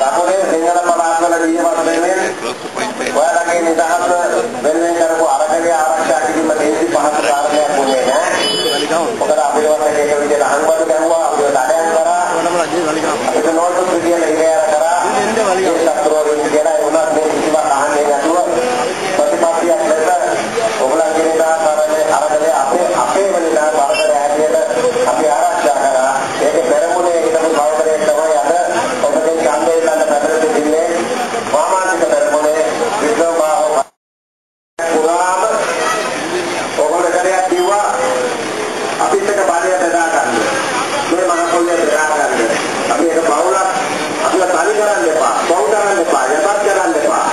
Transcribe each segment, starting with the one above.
දකුණේ සිංහල පළාත්වල ජීවත් වෙන්නේ ඔයාලගේ නිදහස වෙනුවෙන් කරපු අරගලයේ ආරක්ෂා කිරීම දේශි පහසු කාරණයක් වුණේ නැහැ. මොකද අපේ වටේ ඒක විදිහට අහංවද ගැහුවා අපිව දඩයන් කරා ඒක නෝට්ටු පිටියල ඉරයර කරා ඒ සත්‍රෝගෙන් කියලා ඒ වුණත් මේ කිසිවක් අහන්නේ නැතුව ප්‍රතිපත්තියක් ලෙස ඔයගොල්ලන්ගේ නිදහස අරගලයේ අපේ වෙනදා වරදට හැටියට අපි ආරක්ෂා කරා ඒක පෙරමුණේ හිටපු කවුරුරෙක් තමයි අද ඔබගේ ඡන්දේ ගන්න පැත්තට දෙන්නේ වාමාංශික පෙරමුණේ විද්‍රෝහාව පුරාම ඔයගොල්ලෝ කරයක් කිව්වා අපිත් එක බලය බෙදා ගන්න මේ මහ පොළේ බෙදා ගන්න අපි ඒක බවුලක් අපිව තනි කරන්න එපා බවු කරන්න එපා යපත් කරන්න එපා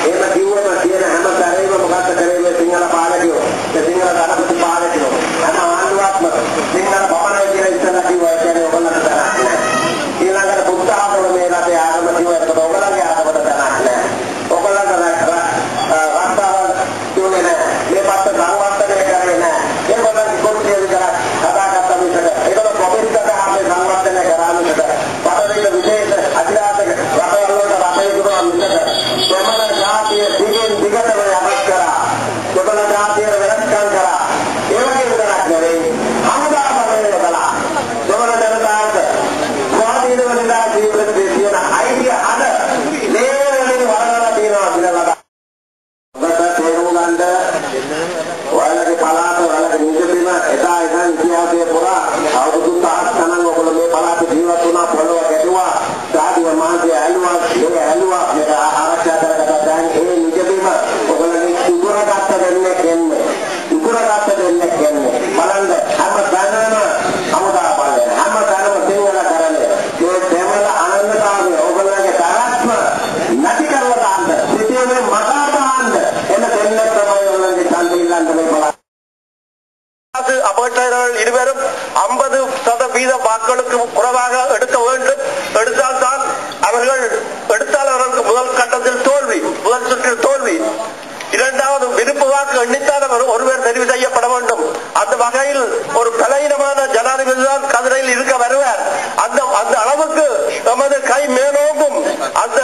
එහෙම කිව්වම තියෙන හැම සැරේම මොකක්ද කරේ මේ සිංහල පාලකයෝ මේ සිංහල ධනපති පාලකයෝ හැම ආණ්ඩුවක්ම සිංහල බබනයි කියලා ඉස්සලා කිව්වා ඒ කියන්නේ ඔයගොල්ලන්ට තරක් නැහැ ඊළඟට බුද්ධ ආගම මේ රටේ ආගම කිව්වා ඒක ඔයගොල්ලන්ගේ ආගමට තරක් නැහැ ඔයගොල්ලන්ට රටාවල් කියන්නේ නැහැ මේ පැත්ත සංවර්ධනය කරන්නේ නැහැ ඒගොල්ලන්ගේ කොට්ටිය විතර හදාගත්ත මිසක ඒගොල්ලෝ ප්‍රොපෙන්ඩා ආමේ සංවර්ධනය කරා මිසක පතරේ විශේෂ අධිරාජක රටවල් වලට රටේ දුරා මිසක සමන ජාතිය දිගින් දිගටම යමක් කරා සමන ජාතිය වෙනස්කම් කරා ඒ වගේ විතරක් නෙවෙයි හමුදා බලය කළා සමන ජනතාවට ස්වාධීනව නිදා ජීවිත දෙසියන අයිතිය අද ලේවලින් වරදලා තියෙනවා කියලා ඔයාලගේ පළාත ඔයාලගේ නිදපින එදා ඉඳන් ඉතිහාසයේ පුරා අවුරුදු 1000ක් ගණන් ඔයගොල්ලෝ මේ පළාතේ ජීවත් වුණා පොළොව ගැටුවා සාධිව මාධ්‍ය ඇලුවා මේක ආරක්ෂා කරගත්තා දැන් ඒ නිදපින ඔයගොල්ලෝගේ උගුරගත්ත දෙන්නේ කියන්නේ බලන්න හැම තැනම අමුදා බලය හැම තැනම සිංහල කරන්නේ මේ දෙමළ අනන්‍යතාවය ඔයගොල්ලෝගේ තරත්ම නැති කරලා දාන්න සිටියේ මකා දාන්න එන දෙන්නේ තමයි ඔයගොල්ලෝගේ ඡන්දය ඉල්ලන්න මේ බලන්න அபகடர்கள் இருவரும் 50% வாக்களுக்கு குறைவாக எடுக்க வேண்டும் எடுத்தால் தான் அவர்கள் எடுத்தால் அவர்களுக்கு முதல் கட்டத்தில் தோல்வி முதல் சுற்றில் தோல்வி இரண்டாவது விருப்பு வாக்கு எண்ணித்தான் ஒருவர் தெரிவு செய்யப்பட வேண்டும் அந்த வகையில் ஒரு பலவீனமான ஜனாதிபதி தான் கதிரையில் இருக்க வருவார் அந்த அளவுக்கு நமது கை மேலோங்கும் அந்த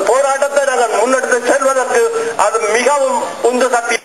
போராட்டத்தை நாங்கள் முன்னெடுத்து செல்வதற்கு அது மிகவும் உந்து சக்தி